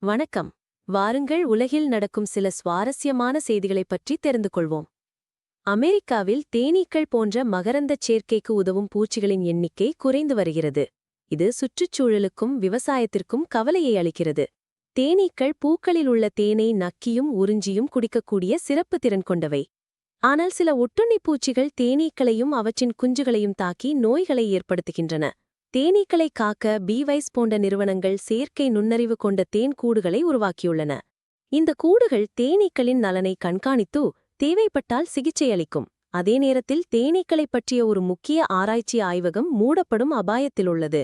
வணக்கம். வாருங்கள் உலகில் நடக்கும் சில சுவாரஸ்யமான செய்திகளைப் பற்றி தெரிந்து கொள்வோம். அமெரிக்காவில் தேனீக்கள் போன்ற மகரந்தச் சேர்க்கைக்கு உதவும் பூச்சிகளின் எண்ணிக்கை குறைந்து வருகிறது. இது சுற்றுச்சூழலுக்கும் விவசாயத்திற்கும் கவலையை அளிக்கிறது. தேனீக்கள் பூக்களில் உள்ள தேனை நக்கியும் உறிஞ்சியும் குடிக்கக்கூடிய சிறப்பு திறன் கொண்டவை. ஆனால் சில ஒட்டுண்ணிப் பூச்சிகள் தேனீக்களையும் அவற்றின் குஞ்சுகளையும் தாக்கி நோய்களை ஏற்படுத்துகின்றன. தேனீக்களை காக்க பீவைஸ் போன்ற நிறுவனங்கள் செயற்கை நுண்ணறிவு கொண்ட தேன் கூடுகளை உருவாக்கியுள்ளன. இந்த கூடுகள் தேனீக்களின் நலனை கண்காணித்து தேவைப்பட்டால் சிகிச்சை அளிக்கும். அதே நேரத்தில் தேனீக்களைப் பற்றிய ஒரு முக்கிய ஆராய்ச்சி ஆய்வகம் மூடப்படும் அபாயத்தில் உள்ளது.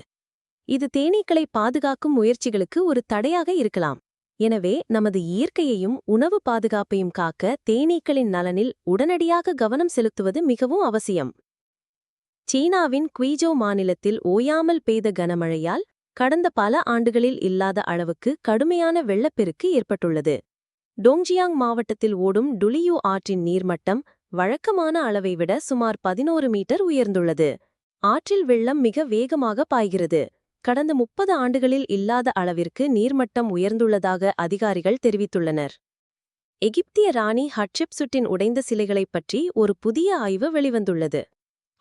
இது தேனீக்களை பாதுகாக்கும் முயற்சிகளுக்கு ஒரு தடையாக இருக்கலாம். எனவே நமது இயற்கையையும் உணவு பாதுகாப்பையும் காக்க தேனீக்களின் நலனில் உடனடியாக கவனம் செலுத்துவது மிகவும் அவசியம். சீனாவின் குய்ஜோ மாநிலத்தில் ஓயாமல் பெய்த கனமழையால் கடந்த பல ஆண்டுகளில் இல்லாத அளவுக்கு கடுமையான வெள்ளப்பெருக்கு ஏற்பட்டுள்ளது. டோங்ஜியாங் மாவட்டத்தில் ஓடும் டுலியூ ஆற்றின் நீர்மட்டம் வழக்கமான அளவை விட சுமார் 11 மீட்டர் உயர்ந்துள்ளது. ஆற்றில் வெள்ளம் மிக வேகமாக பாய்கிறது. கடந்த 30 ஆண்டுகளில் இல்லாத அளவிற்கு நீர்மட்டம் உயர்ந்துள்ளதாக அதிகாரிகள் தெரிவித்துள்ளனர். எகிப்திய ராணி ஹட்செப்சுட்டின் உடைந்த சிலைகளைப் பற்றி ஒரு புதிய ஆய்வு வெளிவந்துள்ளது.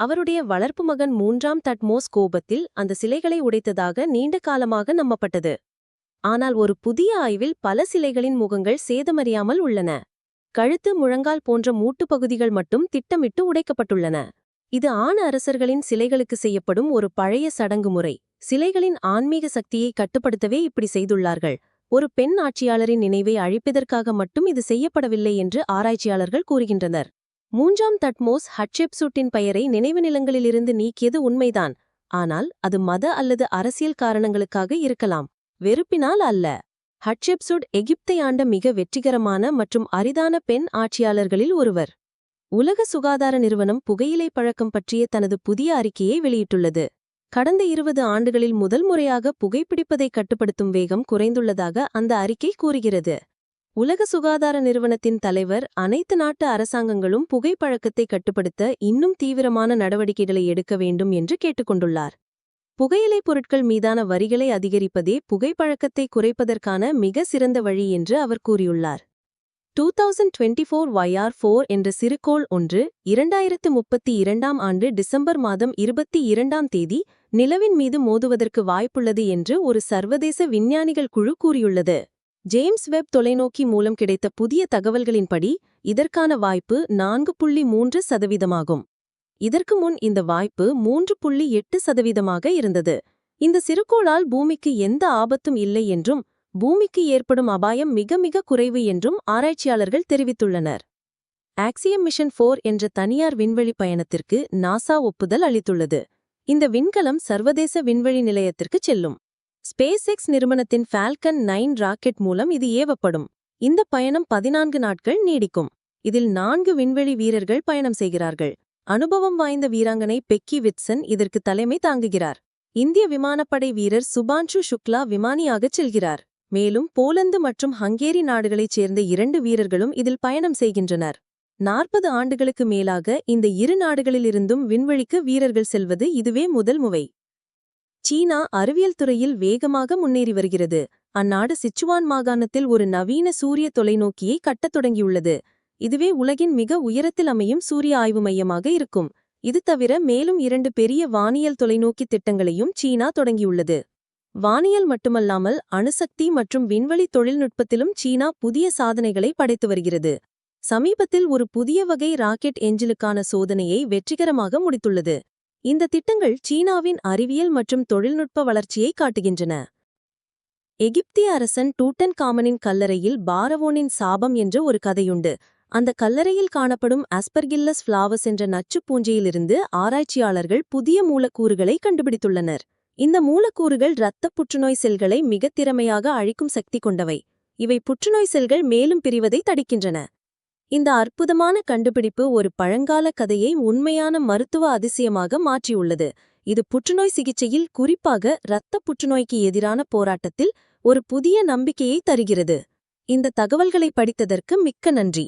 அவருடைய வளர்ப்பு மகன் 3ஆம் தட்மோஸ் கோபத்தில் அந்த சிலைகளை உடைத்ததாக நீண்ட காலமாக நம்பப்பட்டது. ஆனால் ஒரு புதிய ஆய்வில் பல சிலைகளின் முகங்கள் சேதமறியாமல் உள்ளன. கழுத்து, முழங்கால் போன்ற மூட்டுப்பகுதிகள் மட்டும் திட்டமிட்டு உடைக்கப்பட்டுள்ளன. இது ஆண் அரசர்களின் சிலைகளுக்கு செய்யப்படும் ஒரு பழைய சடங்கு முறை. சிலைகளின் ஆன்மீக சக்தியை கட்டுப்படுத்தவே இப்படி செய்துள்ளார்கள். ஒரு பெண் ஆட்சியாளரின் நினைவை அழிப்பதற்காக மட்டும் இது செய்யப்படவில்லை என்று ஆராய்ச்சியாளர்கள் கூறுகின்றனர். 3ஆம் தட்மோஸ் ஹட்செப்சுட்டின் பெயரை நினைவு நிலங்களிலிருந்து நீக்கியது உண்மைதான். ஆனால் அது மத அல்லது அரசியல் காரணங்களுக்காக இருக்கலாம், வெறுப்பினால் அல்ல. ஹட்செப்சுட் எகிப்தை ஆண்ட மிக வெற்றிகரமான மற்றும் அரிதான பெண் ஆட்சியாளர்களில் ஒருவர். உலக சுகாதார நிறுவனம் புகையிலை பழக்கம் பற்றிய தனது புதிய அறிக்கையை வெளியிட்டுள்ளது. கடந்த 20 ஆண்டுகளில் முதல் முறையாக புகைப்பிடிப்பதை கட்டுப்படுத்தும் வேகம் குறைந்துள்ளதாக அந்த அறிக்கை கூறுகிறது. உலக சுகாதார நிறுவனத்தின் தலைவர் அனைத்து நாட்டு அரசாங்கங்களும் புகைப்பழக்கத்தை கட்டுப்படுத்த இன்னும் தீவிரமான நடவடிக்கைகளை எடுக்க வேண்டும் என்று கேட்டுக்கொண்டுள்ளார். புகையிலைப் பொருட்கள் மீதான வரிகளை அதிகரிப்பதே புகைப்பழக்கத்தை குறைப்பதற்கான மிக சிறந்த வழி என்று அவர் கூறியுள்ளார். 2024 YR4 என்ற சிறுகோள் ஒன்று 2032ஆம் ஆண்டு டிசம்பர் மாதம் 22ஆம் தேதி நிலவின் மீது மோதுவதற்கு வாய்ப்புள்ளது என்று ஒரு சர்வதேச விஞ்ஞானிகள் குழு கூறியுள்ளது. ஜேம்ஸ் வெப் தொலைநோக்கி மூலம் கிடைத்த புதிய தகவல்களின்படி இதற்கான வாய்ப்பு 4.3%. இதற்கு முன் இந்த வாய்ப்பு 3.8% இருந்தது. இந்த சிறுகோளால் பூமிக்கு எந்த ஆபத்தும் இல்லை என்றும் பூமிக்கு ஏற்படும் அபாயம் மிக மிக குறைவு என்றும் ஆராய்ச்சியாளர்கள் தெரிவித்துள்ளனர். ஆக்சியம் மிஷன் 4 என்ற தனியார் விண்வெளி பயணத்திற்கு நாசா ஒப்புதல் அளித்துள்ளது. இந்த விண்கலம் சர்வதேச விண்வெளி நிலையத்திற்கு செல்லும். ஸ்பேஸ்எக்ஸ் நிறுவனத்தின் ஃபால்கன் 9 ராக்கெட் மூலம் இது ஏவப்படும். இந்த பயணம் 14 நாட்கள் நீடிக்கும். இதில் 4 விண்வெளி வீரர்கள் பயணம் செய்கிறார்கள். அனுபவம் வாய்ந்த வீராங்கனை பெக்கி விட்சன் இதற்கு தலைமை தாங்குகிறார். இந்திய விமானப்படை வீரர் சுபான்ஷு சுக்லா விமானியாகச் செல்கிறார். மேலும் போலந்து மற்றும் ஹங்கேரி நாடுகளைச் சேர்ந்த 2 வீரர்களும் இதில் பயணம் செய்கின்றனர். 40 ஆண்டுகளுக்கு மேலாக இந்த இரு நாடுகளிலிருந்தும் விண்வெளிக்கு வீரர்கள் செல்வது இதுவே முதல் முறை. சீனா அறிவியல் துறையில் வேகமாக முன்னேறி வருகிறது. அந்நாடு சிச்சுவான் மாகாணத்தில் ஒரு நவீன சூரிய தொலைநோக்கியை கட்டத் தொடங்கியுள்ளது. இதுவே உலகின் மிக உயரத்தில் அமையும் சூரிய ஆய்வு மையமாக இருக்கும். இது தவிர மேலும் 2 பெரிய வானியல் தொலைநோக்கி திட்டங்களையும் சீனா தொடங்கியுள்ளது. வானியல் மட்டுமல்லாமல் அணுசக்தி மற்றும் விண்வெளி தொழில்நுட்பத்திலும் சீனா புதிய சாதனைகளை படைத்து வருகிறது. சமீபத்தில் ஒரு புதிய வகை ராக்கெட் எஞ்சினுக்கான சோதனையை வெற்றிகரமாக முடித்துள்ளது. இந்த திட்டங்கள் சீனாவின் அறிவியல் மற்றும் தொழில்நுட்ப வளர்ச்சியை காட்டுகின்றன. எகிப்திய அரசன் டூட்டன்காமனின் கல்லறையில் பாரவோனின் சாபம் என்ற ஒரு கதையுண்டு. அந்த கல்லறையில் காணப்படும் ஆஸ்பர்கில்லஸ் ஃப்ளாவஸ் என்ற நச்சுப் பூஞ்சையிலிருந்து ஆராய்ச்சியாளர்கள் புதிய மூலக்கூறுகளை கண்டுபிடித்துள்ளனர். இந்த மூலக்கூறுகள் இரத்தப் புற்றுநோய் செல்களை மிகத் திறமையாக அழிக்கும் சக்தி கொண்டவை. இவை புற்றுநோய் செல்கள் மேலும் பிரிவதை தடுக்கின்றன. இந்த அற்புதமான கண்டுபிடிப்பு ஒரு பழங்கால கதையை உண்மையான மருத்துவ அதிசயமாக மாற்றியுள்ளது. இது புற்றுநோய் சிகிச்சையில், குறிப்பாக இரத்தப் புற்றுநோய்க்கு எதிரான போராட்டத்தில் ஒரு புதிய நம்பிக்கையை தருகிறது. இந்த தகவல்களை படித்ததற்கு மிக்க நன்றி.